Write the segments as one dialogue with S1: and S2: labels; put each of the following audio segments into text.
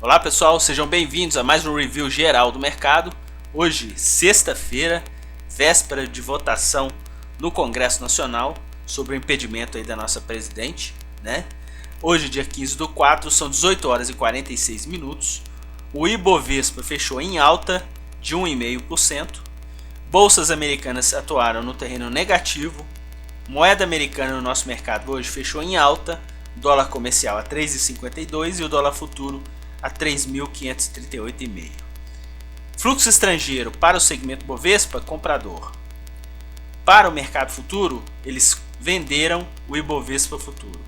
S1: Olá pessoal, sejam bem-vindos a mais um review geral do mercado. Hoje, sexta-feira, véspera de votação no Congresso Nacional sobre o impedimento aí da nossa presidente, né? Hoje, dia 15/4, são 18 horas e 46 minutos. O Ibovespa fechou em alta de 1,5%. Bolsas americanas atuaram no terreno negativo. Moeda americana no nosso mercado hoje fechou em alta. Dólar comercial a 3,52 e o dólar futuro a 3.538,5. Fluxo estrangeiro para o segmento Bovespa, comprador. Para o mercado futuro, eles venderam o Ibovespa futuro.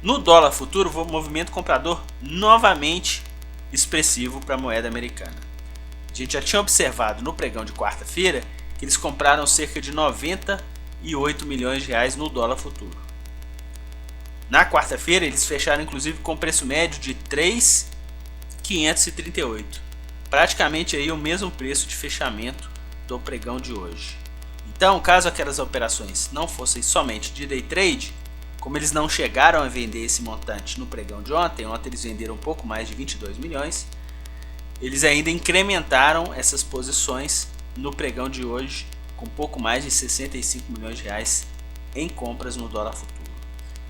S1: No dólar futuro, o movimento comprador novamente expressivo para a moeda americana. A gente já tinha observado no pregão de quarta-feira que eles compraram cerca de 98 milhões de reais no dólar futuro. Na quarta-feira, eles fecharam inclusive com preço médio de 3.538, praticamente aí o mesmo preço de fechamento do pregão de hoje. Então, caso aquelas operações não fossem somente de day trade, como eles não chegaram a vender esse montante no pregão de ontem eles venderam um pouco mais de 22 milhões, eles ainda incrementaram essas posições no pregão de hoje com pouco mais de 65 milhões de reais em compras no dólar futuro.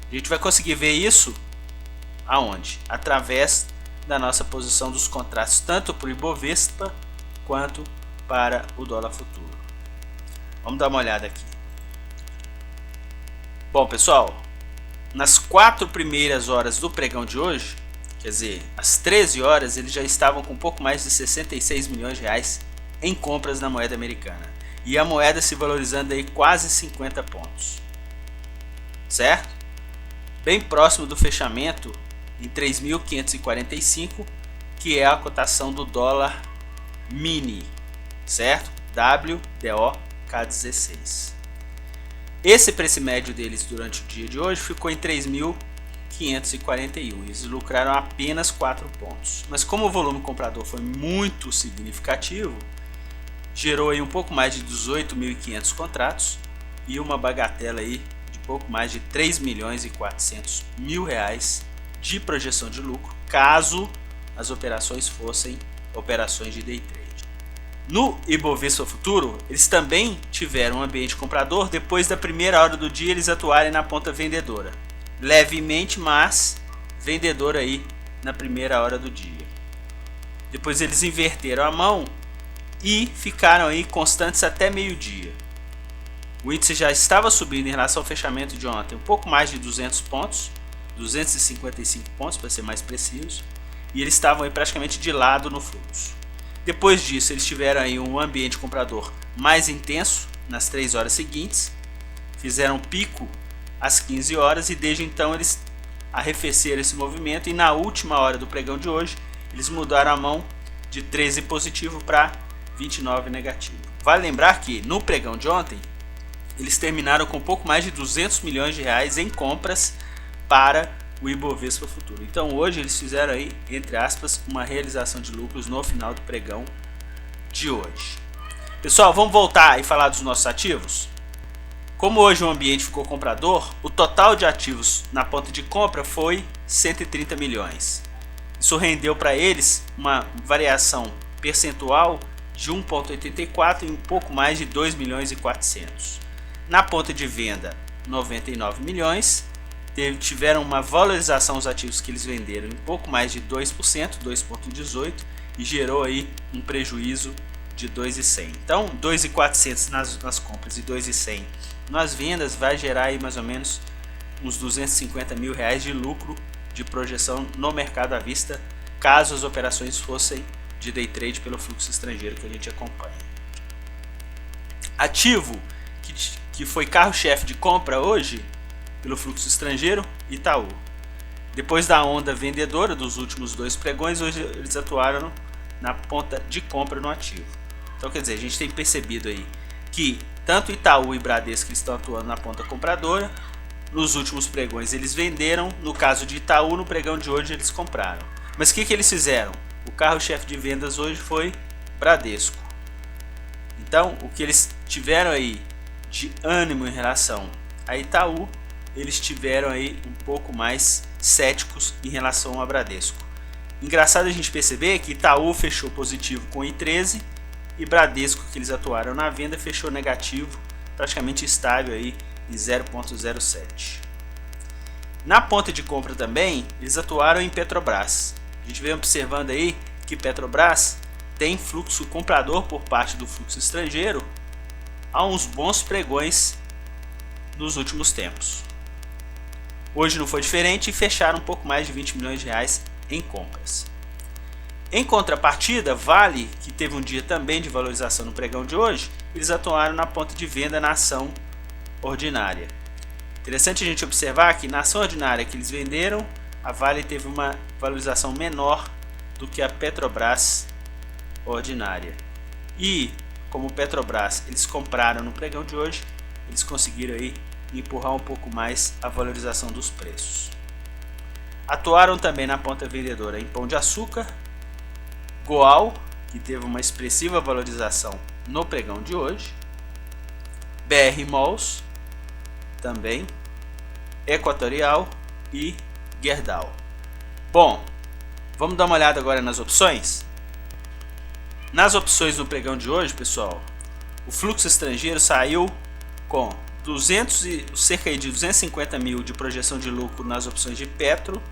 S1: A gente vai conseguir ver isso aonde? Através da nossa posição dos contratos, tanto para o Ibovespa quanto para o dólar futuro. Vamos dar uma olhada aqui. Bom, pessoal, nas 4 primeiras horas do pregão de hoje, quer dizer, às 13 horas, eles já estavam com um pouco mais de 66 milhões de reais em compras na moeda americana. E a moeda se valorizando aí quase 50 pontos. Certo? Bem próximo do fechamento em 3.545, que é a cotação do dólar mini, certo? WDOK16. Esse preço médio deles durante o dia de hoje ficou em 3.541. Eles lucraram apenas 4 pontos. Mas como o volume comprador foi muito significativo, gerou aí um pouco mais de 18.500 contratos e uma bagatela aí de pouco mais de 3.400.000 reais de projeção de lucro, caso as operações fossem operações de day trade. No Ibovespa futuro, eles também tiveram um ambiente comprador. Depois da primeira hora do dia, eles atuarem na ponta vendedora, levemente, mas vendedora aí na primeira hora do dia. Depois eles inverteram a mão e ficaram aí constantes até meio-dia. O índice já estava subindo em relação ao fechamento de ontem, um pouco mais de 200 pontos, 255 pontos para ser mais preciso, e eles estavam aí praticamente de lado no fluxo. Depois disso, eles tiveram aí um ambiente comprador mais intenso nas 3 horas seguintes, fizeram pico às 15 horas e desde então eles arrefeceram esse movimento, e na última hora do pregão de hoje, eles mudaram a mão de 13 positivo para 29 negativo. Vale lembrar que no pregão de ontem, eles terminaram com um pouco mais de 200 milhões de reais em compras para o Ibovespa futuro. Então hoje eles fizeram aí, entre aspas, uma realização de lucros no final do pregão de hoje. Pessoal, vamos voltar e falar dos nossos ativos? Como hoje o ambiente ficou comprador, o total de ativos na ponta de compra foi 130 milhões. Isso rendeu para eles uma variação percentual de 1,84 e um pouco mais de 2 milhões e 400. Na ponta de venda, 99 milhões. Tiveram uma valorização os ativos que eles venderam em pouco mais de 2%, 2,18, e gerou aí um prejuízo de 2,100. Então, 2.400 nas compras e 2.100 nas vendas vai gerar aí mais ou menos uns 250 mil reais de lucro de projeção no mercado à vista, caso as operações fossem de day trade pelo fluxo estrangeiro que a gente acompanha. Ativo que foi carro-chefe de compra hoje pelo fluxo estrangeiro, Itaú. Depois da onda vendedora dos últimos 2 pregões, hoje eles atuaram na ponta de compra no ativo. Então, quer dizer, a gente tem percebido aí que tanto Itaú e Bradesco estão atuando na ponta compradora. Nos últimos pregões eles venderam, no caso de Itaú, no pregão de hoje eles compraram. Mas o que eles fizeram? O carro-chefe de vendas hoje foi Bradesco. Então, o que eles tiveram aí de ânimo em relação a Itaú, eles tiveram aí um pouco mais céticos em relação a Bradesco. Engraçado a gente perceber que Itaú fechou positivo com I13 e Bradesco, que eles atuaram na venda, fechou negativo, praticamente estável aí em 0,07. Na ponta de compra também, eles atuaram em Petrobras. A gente vem observando aí que Petrobras tem fluxo comprador por parte do fluxo estrangeiro há uns bons pregões nos últimos tempos. Hoje não foi diferente e fecharam um pouco mais de 20 milhões de reais em compras. Em contrapartida, Vale, que teve um dia também de valorização no pregão de hoje, eles atuaram na ponta de venda na ação ordinária. Interessante a gente observar que na ação ordinária que eles venderam, a Vale teve uma valorização menor do que a Petrobras ordinária. E como Petrobras eles compraram no pregão de hoje, eles conseguiram aí empurrar um pouco mais a valorização dos preços. Atuaram também na ponta vendedora em Pão de Açúcar, Goal, que teve uma expressiva valorização no pregão de hoje, BR Malls, também, Equatorial e Gerdau. Bom, vamos dar uma olhada agora nas opções? Nas opções no pregão de hoje, pessoal, o fluxo estrangeiro saiu com cerca de 250 mil de projeção de lucro nas opções de Petro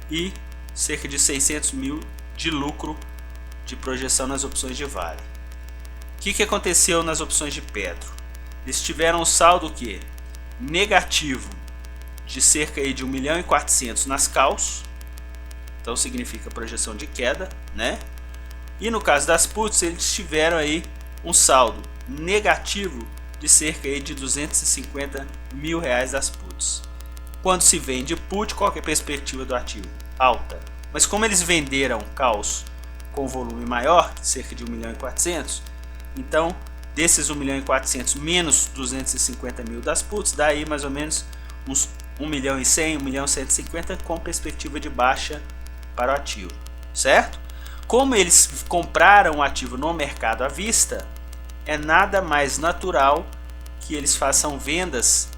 S1: e cerca de 600 mil de lucro de projeção nas opções de Vale. O que aconteceu nas opções de Petro? Eles tiveram um saldo que negativo de cerca de 1.400.000 nas calls, então significa projeção de queda, né? E no caso das puts, eles tiveram aí um saldo negativo de cerca de 250 mil reais das puts. Quando se vende put, qual que é a perspectiva do ativo? Alta. Mas como eles venderam calls com volume maior, cerca de 1.400.000, então desses 1.400.000 menos 250 mil das puts, dá aí mais ou menos uns 1.100.000, 1.150.000 com perspectiva de baixa para o ativo, certo? Como eles compraram o ativo no mercado à vista, é nada mais natural que eles façam vendas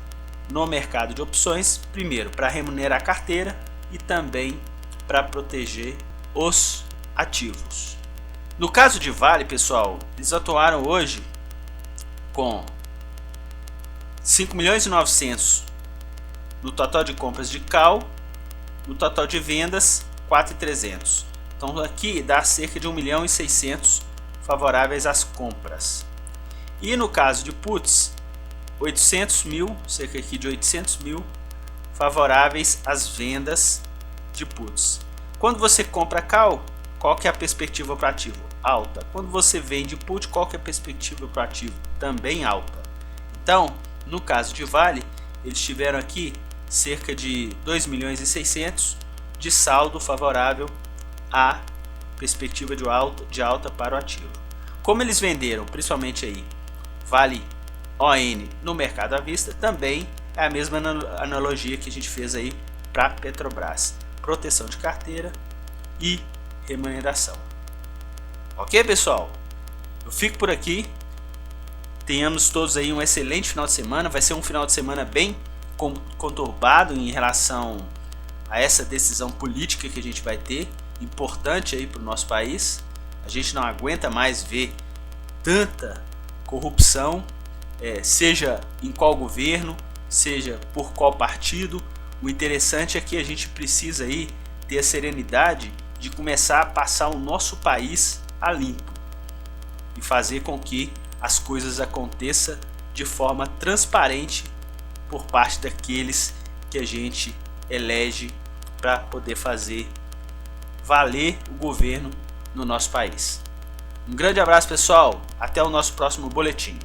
S1: no mercado de opções, primeiro para remunerar a carteira e também para proteger os ativos. No caso de Vale, pessoal, eles atuaram hoje com 5.900.000 no total de compras de call, no total de vendas 4.300. Então aqui dá cerca de 1.600.000 favoráveis às compras. E no caso de puts, 800 mil, cerca aqui de 800 mil favoráveis às vendas de puts. Quando você compra call, qual que é a perspectiva para o ativo? Alta. Quando você vende put, qual que é a perspectiva para o ativo? Também alta. Então, no caso de Vale, eles tiveram aqui cerca de 2.600.000 de saldo favorável à perspectiva de alta para o ativo. Como eles venderam, principalmente aí, Vale ON no mercado à vista, também é a mesma analogia que a gente fez aí para Petrobras. Proteção de carteira e remuneração. Ok, pessoal? Eu fico por aqui. Tenhamos todos aí um excelente final de semana. Vai ser um final de semana bem conturbado em relação a essa decisão política que a gente vai ter, importante aí para o nosso país. A gente não aguenta mais ver tanta corrupção, seja em qual governo, seja por qual partido. O interessante é que a gente precisa aí ter a serenidade de começar a passar o nosso país a limpo e fazer com que as coisas aconteçam de forma transparente por parte daqueles que a gente elege para poder fazer valer o governo no nosso país. Um grande abraço, pessoal. Até o nosso próximo boletim.